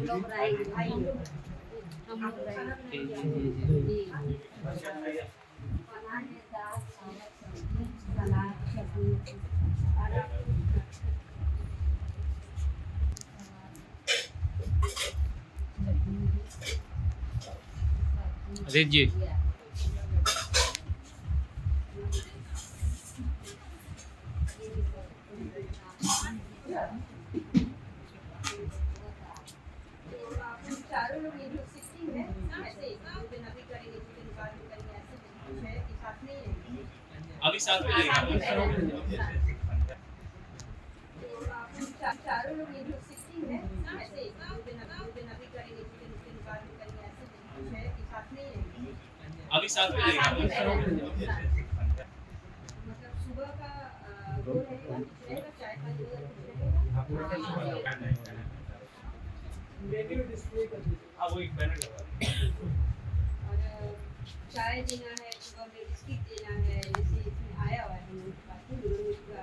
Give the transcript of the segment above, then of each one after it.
हम लोग रहेंगे भाई, हम लोग रहेंगे जी। बना है दाल चावल सब्जी सलाद चटनी अजीत जी चारों लोग ये जो सिटिंग है ऐसे दिन अभी करेंगे दिन बाद में करेंगे ऐसे कुछ है कि साथ में ही रहेंगे अभी साथ में रहेगा। चारों लोग ये जो सिटिंग है ऐसे दिन अभी करेंगे दिन बाद में करेंगे ऐसे कुछ है कि साथ में ही रहेंगे अभी साथ में रहेगा। मतलब सुबह का वो रहेगा चाय का जो रहेगा वो एक बैनर लगा और चाय देना है सुबह में बिस्किट देना है जैसे इसमें आया हुआ है हम लोग के पास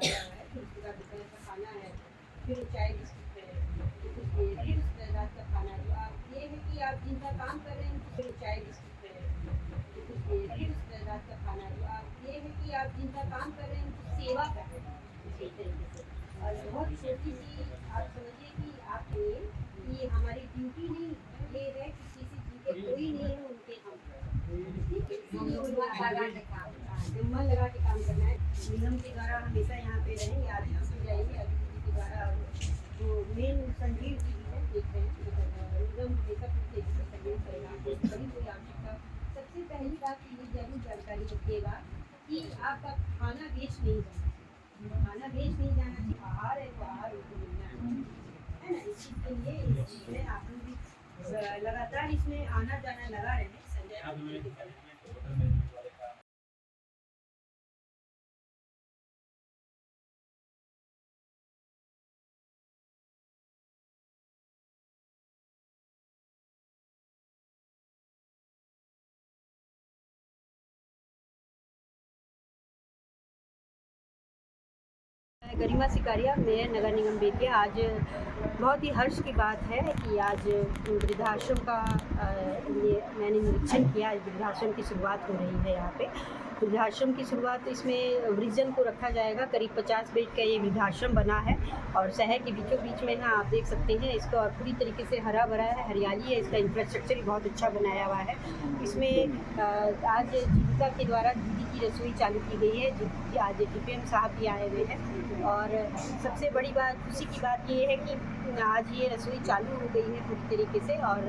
आया हुआ है फिर उसके बाद दोपहर का खाना है फिर चाय बिस्किट है फिर उसके रात का खाना तो आप ये है कि आप जिनका काम कर रहे हैं फिर चाय बिस्किट है फिर उसके रात का खाना तो आप ये है कि आप जिनका काम कर रहे हैं सेवा कर रहे हैं इसी तरीके से और बहुत छोटी सी आप समझिए कि आप ये हमारी ड्यूटी नहीं ये है कि किसी चीज़ के कोई नहीं है उनके हम मन लगा के काम करना है निगम के द्वारा हमेशा यहाँ पे रहेंगे आदित्य से जाएंगे आदित्य जी के द्वारा जो मेन संजीव जी है देख रहे हैं निगम हमेशा पूछते हैं सहयोग करेगा कभी कोई आवश्यकता सबसे पहली बात ये जरूर जानकारी रखिएगा कि आपका खाना वेस्ट नहीं जाना खाना वेस्ट नहीं जाना चाहिए आहार है तो आहार उसको मिलना है ना इस चीज़ के लिए इस चीज़ में आप लोग भी लगातार इसमें आना जाना लगा रहे हैं संजय की तरह गरिमा सिकारिया मेयर नगर निगम बेतिया आज बहुत ही हर्ष की बात है कि आज वृद्धाश्रम का ये मैंने निरीक्षण किया आज वृद्धाश्रम की शुरुआत हो रही है यहाँ पे वृद्धाश्रम की शुरुआत इसमें वृजन को रखा जाएगा करीब 50 बेड का ये वृद्धाश्रम बना है और शहर के बीचों बीच में है आप देख सकते हैं इसका पूरी तरीके से हरा भरा है हरियाली है इसका इंफ्रास्ट्रक्चर भी बहुत अच्छा बनाया हुआ है इसमें आज जीविका के द्वारा दीदी की रसोई चालू की गई है आज DPM साहब भी आए हुए हैं और सबसे बड़ी बात खुशी की बात ये है कि आज ये रसोई चालू हो गई है पूरी तरीके से और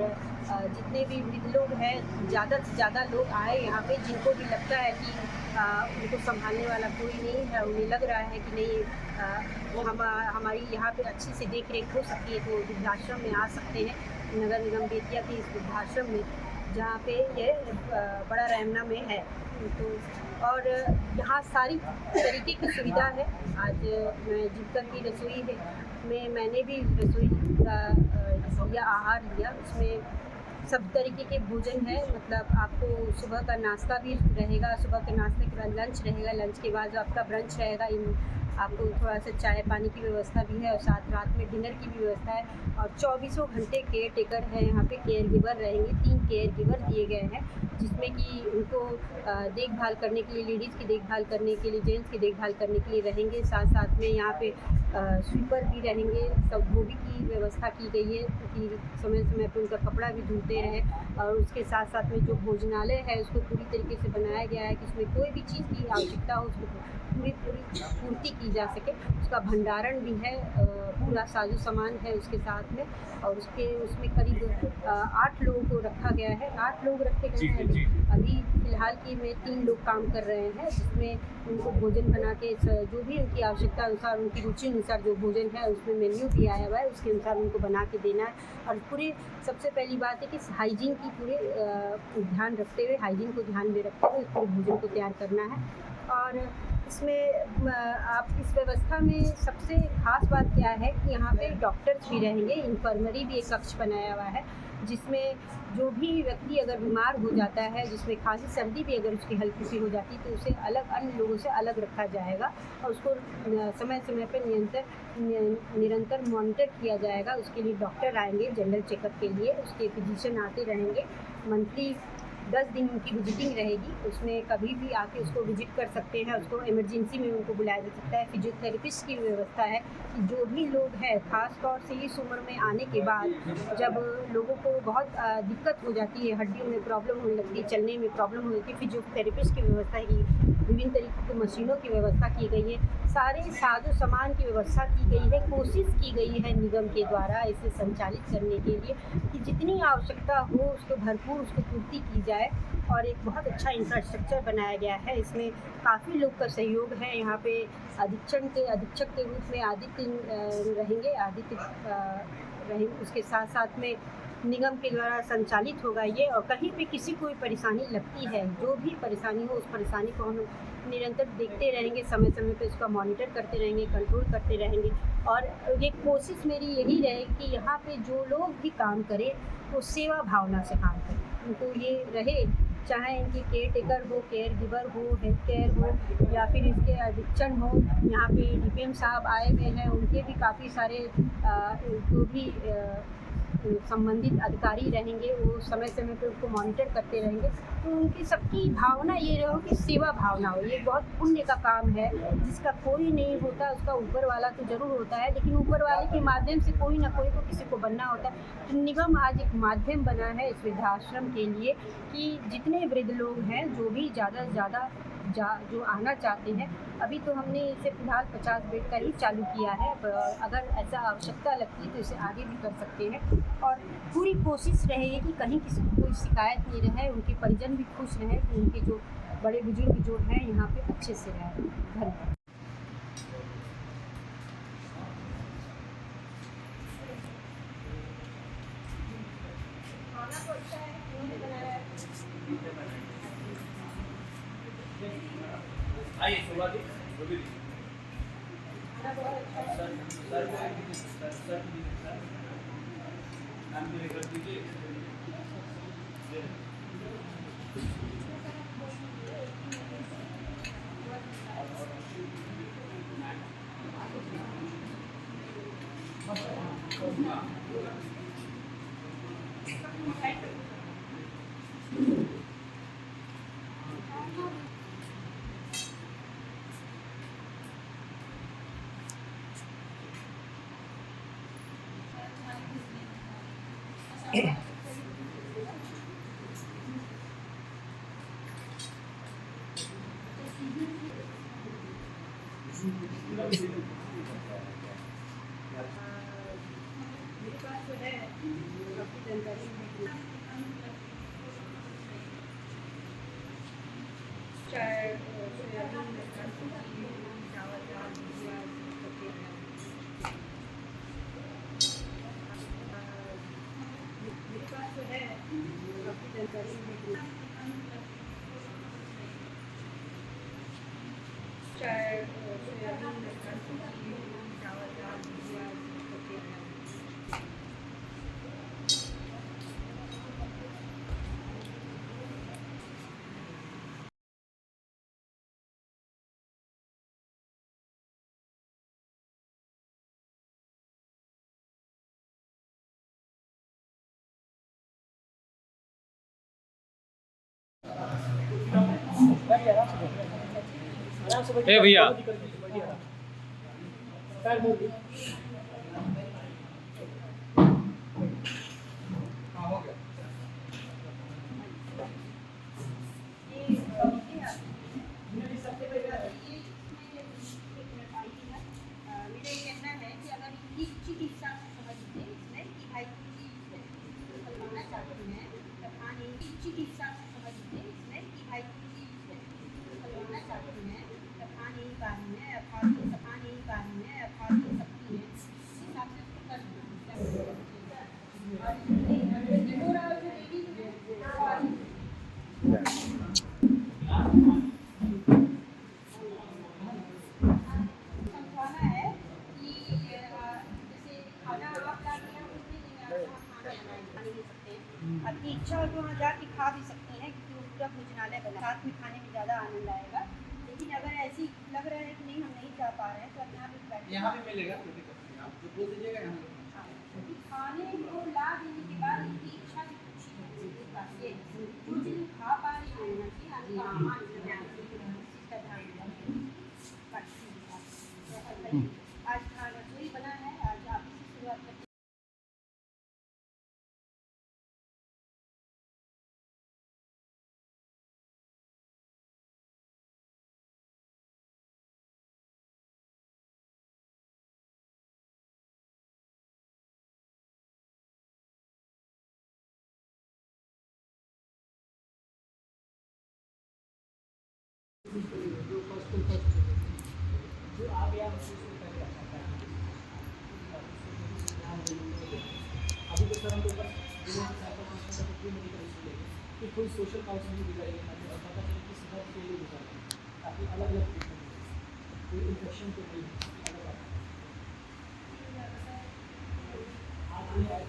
जितने भी वृद्ध लोग हैं ज़्यादा से ज़्यादा लोग आए यहाँ पे जिनको भी लगता है कि उनको संभालने वाला कोई नहीं है उन्हें लग रहा है कि नहीं हमारी यहाँ पे अच्छी से देख रेख हो सकती है तो वृद्धाश्रम में आ सकते हैं नगर निगम बेतिया के इस वृद्धाश्रम में जहाँ पे ये बड़ा रैमना में है तो और यहाँ सारी तरीके की सुविधा है आज मैं जीविका की रसोई है मैंने भी रसोई का लिया आहार लिया उसमें सब तरीके के भोजन है मतलब आपको सुबह का नाश्ता भी रहेगा सुबह के नाश्ते के बाद लंच रहेगा लंच के बाद जो आपका ब्रंच रहेगा आपको थोड़ा सा चाय पानी की व्यवस्था भी है और साथ रात में डिनर की भी व्यवस्था है और 24 घंटे केयर टेकर है यहाँ पे केयर गिवर रहेंगे 3 केयर गिवर दिए गए हैं जिसमें कि उनको देखभाल करने के लिए लेडीज़ की देखभाल करने के लिए जेंट्स की देखभाल करने के लिए रहेंगे साथ साथ में यहाँ पे स्वीपर भी रहेंगे सब वो भी की व्यवस्था की गई है कि समय समय पर उनका कपड़ा भी धुलते रहे और उसके साथ साथ में जो भोजनालय है उसको पूरी तरीके से बनाया गया है कि उसमें कोई भी चीज़ की आवश्यकता हो उसको पूरी पूर्ति की जा सके उसका भंडारण भी है पूरा साजो सामान है उसके साथ में और उसमें करीब 8 लोगों को रखा गया है 8 लोग रखे गए हैं अभी फ़िलहाल की में 3 लोग काम कर रहे हैं जिसमें उनको भोजन बना के जो भी उनकी आवश्यकता अनुसार उनकी रुचि अनुसार जो भोजन है उसमें मेन्यू भी आया हुआ है उसके अनुसार उनको बना के देना है और पूरे सबसे पहली बात है कि हाइजीन की पूरे ध्यान रखते हुए हाइजीन को ध्यान में रखते हुए पूरे भोजन को तैयार करना है और इसमें आप इस व्यवस्था में सबसे ख़ास बात क्या है कि यहाँ पे डॉक्टर्स भी रहेंगे इन्फर्मरी भी एक कक्ष बनाया हुआ है जिसमें जो भी व्यक्ति अगर बीमार हो जाता है, जिसमें खांसी सर्दी भी अगर उसकी हल्की सी हो जाती है, तो उसे अलग अन्य लोगों से अलग रखा जाएगा और उसको समय समय पर निरंतर मॉनिटर किया जाएगा। उसके लिए डॉक्टर आएंगे जनरल चेकअप के लिए, उसके फिजिशियन आते रहेंगे। मंथली 10 दिन उनकी विजिटिंग रहेगी, उसमें कभी भी आके उसको विजिट कर सकते हैं। उसको इमरजेंसी में उनको बुलाया जा सकता है। फिजियोथेरेपिस्ट की व्यवस्था है कि जो भी लोग हैं, ख़ास तौर से इस उम्र में आने के बाद जब लोगों को बहुत दिक्कत हो जाती है, हड्डियों में प्रॉब्लम होने लगती है, चलने में प्रॉब्लम हो जाती है, फिजियोथेरेपिस्ट की व्यवस्था की, विभिन्न तरीके की मशीनों की व्यवस्था की गई है, सारे साजो सामान की व्यवस्था की गई है। कोशिश की गई है निगम के द्वारा इसे संचालित करने के लिए कि जितनी आवश्यकता हो उसको भरपूर उसको पूर्ति की जाए और एक बहुत अच्छा इंफ्रास्ट्रक्चर बनाया गया है। इसमें काफ़ी लोग का सहयोग है। यहाँ पे अधीक्षक के रूप में आदित्य रहेंगे। उसके साथ साथ में निगम के द्वारा संचालित होगा ये, और कहीं पे किसी कोई परेशानी लगती है, जो भी परेशानी हो उस परेशानी को हम निरंतर देखते रहेंगे, समय समय पे उसका मॉनिटर करते रहेंगे, कंट्रोल करते रहेंगे। और ये कोशिश मेरी यही रहेगी कि यहाँ पे जो लोग भी काम करें वो सेवा भावना से काम करें। उनको ये रहे, चाहे इनकी केयर टेकर हो, केयर गिवर हो, हेल्थ केयर हो या फिर इसके अधीक्षण हो। यहाँ पे डीपीएम साहब आए हुए हैं, उनके भी काफ़ी सारे जो भी संबंधित अधिकारी रहेंगे, वो समय समय पे उसको मॉनिटर करते रहेंगे। तो उनकी सबकी भावना ये रहो कि सेवा भावना हो। ये बहुत पुण्य का काम है, जिसका कोई नहीं होता, उसका ऊपर वाला तो ज़रूर होता है, लेकिन ऊपर वाले के माध्यम से कोई ना कोई को किसी को बनना होता है। तो निगम आज एक माध्यम बना है इस वृद्धाश्रम के लिए कि जितने वृद्ध लोग हैं, जो भी ज़्यादा से ज़्यादा जो आना चाहते हैं, अभी तो हमने इसे फ़िलहाल 50 बेड का ही चालू किया है, अगर ऐसा आवश्यकता लगती है तो इसे आगे भी कर सकते हैं। और पूरी कोशिश रहेगी कि कहीं किसी को कोई शिकायत नहीं रहे, उनके परिजन भी खुश रहें कि उनके जो बड़े बुजुर्ग जो हैं यहाँ पे अच्छे से रहें। धन्यवाद। खाना तो अच्छा है, उन्होंने बनाया है। आइए शुरुआती खाना बहुत अच्छा है। नाम मेरे कर दीजिए। मेरे पास जो है काफ़ी जानकारी है। चाय, सोयाबीन, चावल, दाल, भुजिया, सब्जी है। मेरे पास जो है काफ़ी जानकारी है। चाय, सोयाबीन, चावल, दाल, भुजिया, सब्जी है। ए भैया मेरा ये कहना है कि अगर इनकी चिकित्सा समझ लें इसमें कि भाई करवाना चाहते हैं, तब इनकी चिकित्सा समझ लें इसमें कि भाई करवाना चाहते हैं, तब यही कारण है, अर्थात यही कारण है, अर्थात ये शक्ति है, इस हिसाब से उसको कर देना। और ये हो रहा है जो लेडीज है समझाना है कि जैसे खाना आप ला दिया, उसमें खाना नहीं सकते हैं। भोजनालय बना, साथ में खाने में ज़्यादा आनंद आएगा। लेकिन अगर ऐसी लग रहा है कि नहीं हम नहीं जा पा रहे हैं तो आप यहाँ पे बैठिए। यहाँ भी मिलेगा, कोई दिक्कत नहीं, आप जो बोल दीजिएगा यहाँ पे। हाँ, क्योंकि खाने को ला देने के बाद इनकी इच्छा भी पूछी जाती है। बात ये जो चीज़ खा पा रही है ना कि मान आज रसोई बना है, आज आप इसी शुरुआत करते जो आ गया उसको पहले रखा था। अभी तो सर हम लोग फिर कोई सोशल काउंसलिंग भी करेंगे ताकि और पता चले कि सीधा के लिए होता है, ताकि अलग अलग ट्रीटमेंट कोई इन्फेक्शन तो नहीं अलग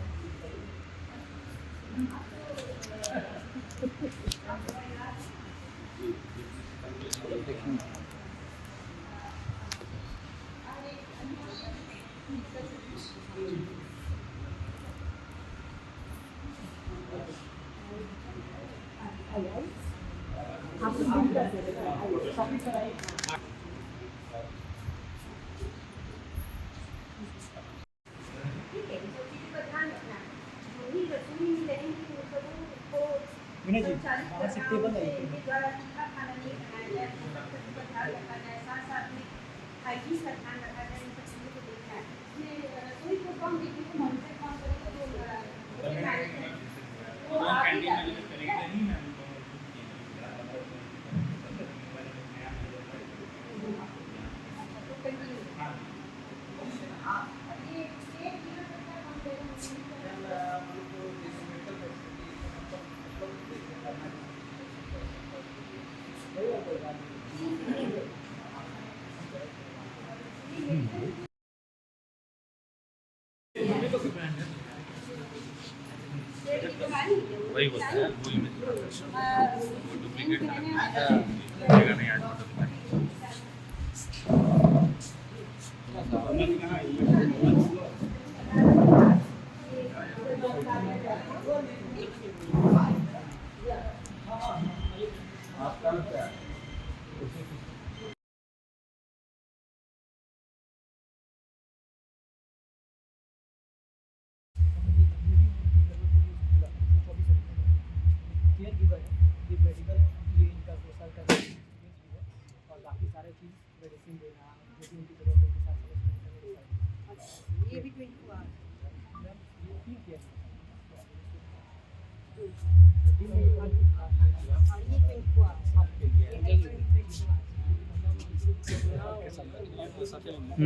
विनय जी, वहाँ से टेबल है। वही होता है, वो इमेज वो डुप्लीकेट मिलेगा नहीं आज केयर गिवर है, ये मेडिकल, ये इनका 2 साल का एक्सपीरियंस भी है और बाकी सारे चीज़ मेडिसिन देना जो भी उनकी जरूरत है उनके साथ ये भी 24 आवर्स मैम ये 3 केयर और ये 24 आवर्स आपके लिए ये 24 आवर्स।